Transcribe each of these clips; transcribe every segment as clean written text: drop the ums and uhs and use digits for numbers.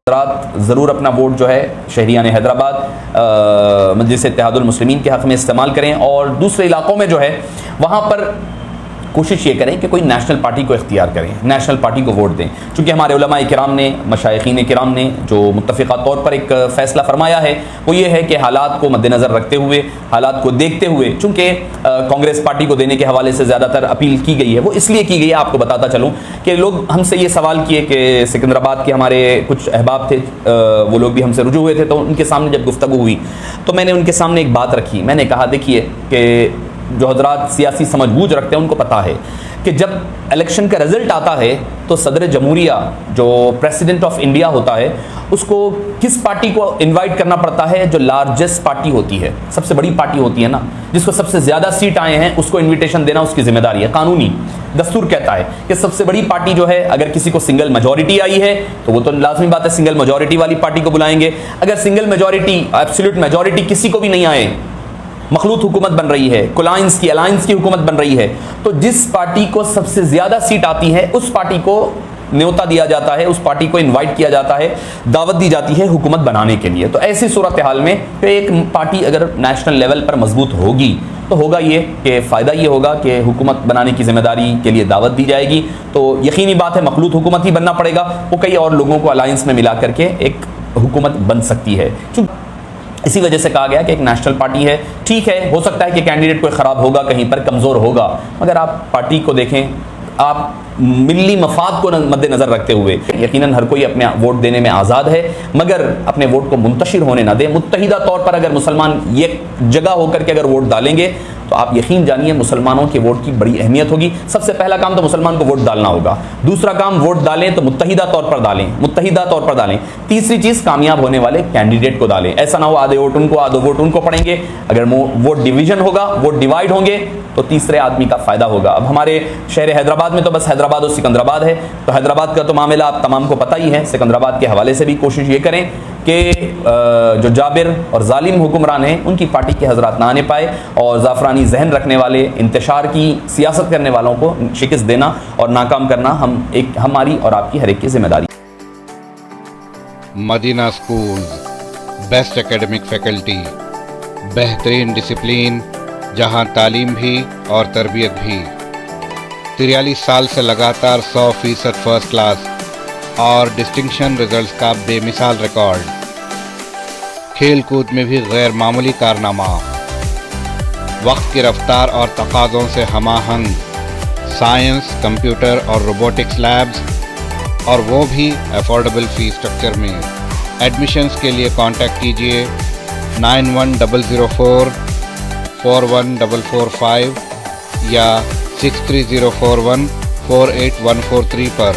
حضرات ضرور اپنا ووٹ جو ہے شہریان حیدرآباد مجلس اتحاد المسلمین کے حق میں استعمال کریں، اور دوسرے علاقوں میں جو ہے وہاں پر کوشش یہ کریں کہ کوئی نیشنل پارٹی کو اختیار کریں، نیشنل پارٹی کو ووٹ دیں، چونکہ ہمارے علماء کرام نے، مشائخین کرام نے جو متفقہ طور پر ایک فیصلہ فرمایا ہے وہ یہ ہے کہ حالات کو مد نظر رکھتے ہوئے، حالات کو دیکھتے ہوئے، چونکہ کانگریس پارٹی کو دینے کے حوالے سے زیادہ تر اپیل کی گئی ہے، وہ اس لیے کی گئی ہے، آپ کو بتاتا چلوں کہ لوگ ہم سے یہ سوال کیے کہ سکندرآباد کے ہمارے کچھ احباب تھے، وہ لوگ بھی ہم سے رجوع ہوئے تھے، تو ان کے سامنے جب گفتگو ہوئی تو میں نے ان کے سامنے ایک بات رکھی، میں نے کہا دیکھیے کہ جو حضرات سیاسی سمجھ بوجھ رکھتے ہیں ان کو پتہ ہے کہ جب الیکشن کا رزلٹ آتا ہے تو صدر جمہوریہ جو پریسیڈنٹ آف انڈیا ہوتا ہے اس کو کس پارٹی کو انوائٹ کرنا پڑتا ہے؟ جو لارجسٹ پارٹی ہوتی ہے، سب سے بڑی پارٹی ہوتی ہے نا، جس کو سب سے زیادہ سیٹ آئے ہیں اس کو انویٹیشن دینا اس کی ذمہ داری ہے، قانونی دستور کہتا ہے کہ سب سے بڑی پارٹی جو ہے اگر کسی کو سنگل میجورٹی آئی ہے تو وہ تو لازمی بات ہے سنگل میجورٹی والی پارٹی کو بلائیں گے، اگر سنگل میجورٹی ایبسولوٹ میجورٹی کسی کو بھی نہیں آئے، مخلوط حکومت بن رہی ہے، الائنس کی حکومت بن رہی ہے، تو جس پارٹی کو سب سے زیادہ سیٹ آتی ہے اس پارٹی کو نیوتا دیا جاتا ہے، اس پارٹی کو انوائٹ کیا جاتا ہے، دعوت دی جاتی ہے حکومت بنانے کے لیے۔ تو ایسی صورتحال میں کہ ایک پارٹی اگر نیشنل لیول پر مضبوط ہوگی تو ہوگا یہ کہ فائدہ یہ ہوگا کہ حکومت بنانے کی ذمہ داری کے لیے دعوت دی جائے گی، تو یقینی بات ہے مخلوط حکومت ہی بننا پڑے گا، وہ کئی اور لوگوں کو الائنس میں ملا کر کے ایک حکومت بن سکتی ہے۔ اسی وجہ سے کہا گیا کہ ایک نیشنل پارٹی ہے، ٹھیک ہے، ہو سکتا ہے کہ کینڈیڈیٹ کوئی خراب ہوگا، کہیں پر کمزور ہوگا، مگر آپ پارٹی کو دیکھیں، آپ ملی مفاد کو مد نظر رکھتے ہوئے، یقیناً ہر کوئی اپنے ووٹ دینے میں آزاد ہے، مگر اپنے ووٹ کو منتشر ہونے نہ دیں۔ متحدہ طور پر اگر مسلمان ایک جگہ ہو کر کے اگر ووٹ ڈالیں گے تو آپ یقین جانیے مسلمانوں کے ووٹ کی بڑی اہمیت ہوگی۔ سب سے پہلا کام تو مسلمان کو ووٹ ڈالنا ہوگا، دوسرا کام ووٹ ڈالیں تو متحدہ طور پر ڈالیں، تیسری چیز کامیاب ہونے والے کینڈیڈیٹ کو ڈالیں، ایسا نہ ہو آدھے ووٹ ان کو آدھے ووٹ ان کو پڑیں گے، اگر ووٹ ڈویژن ہوگا، ووٹ ڈیوائڈ ہوں گے تو تیسرے آدمی کا فائدہ ہوگا۔ اب ہمارے شہر حیدرآباد میں تو بس حیدرآباد اور سکندرآباد ہے، تو حیدرآباد کا تو معاملہ آپ تمام کو پتہ ہی ہے، سکندرآباد کے حوالے سے بھی کوشش یہ کریں کہ جو جابر اور ظالم حکمران ہیں ان کی پارٹی کے حضرات نہ آنے پائے، اور زعفرانی ذہن رکھنے والے، انتشار کی سیاست کرنے والوں کو شکست دینا اور ناکام کرنا ہماری اور آپ کی ہر ایک کی ذمہ داری۔ مدینہ اسکولز، بیسٹ اکیڈمک فیکلٹی، بہترین ڈسپلین، جہاں تعلیم بھی اور تربیت بھی، 43 سال سے لگاتار 100% فرسٹ کلاس اور ڈسٹنکشن رزلٹس کا بے مثال ریکارڈ، کھیل کود میں بھی غیر معمولی کارنامہ، وقت کی رفتار اور تقاضوں سے ہم آہنگ سائنس، کمپیوٹر اور روبوٹکس لیبز، اور وہ بھی افورڈیبل فی اسٹرکچر میں۔ ایڈمیشنز کے لیے کانٹیکٹ کیجیے 9100 41445 یا 63041 48143 پر۔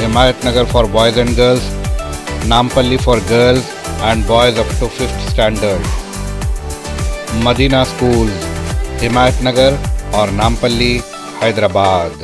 Himayat Nagar for boys and girls, Nampally for girls and boys up to 5th standard. Madina schools, Himayat Nagar اور نامپلی، حیدرآباد۔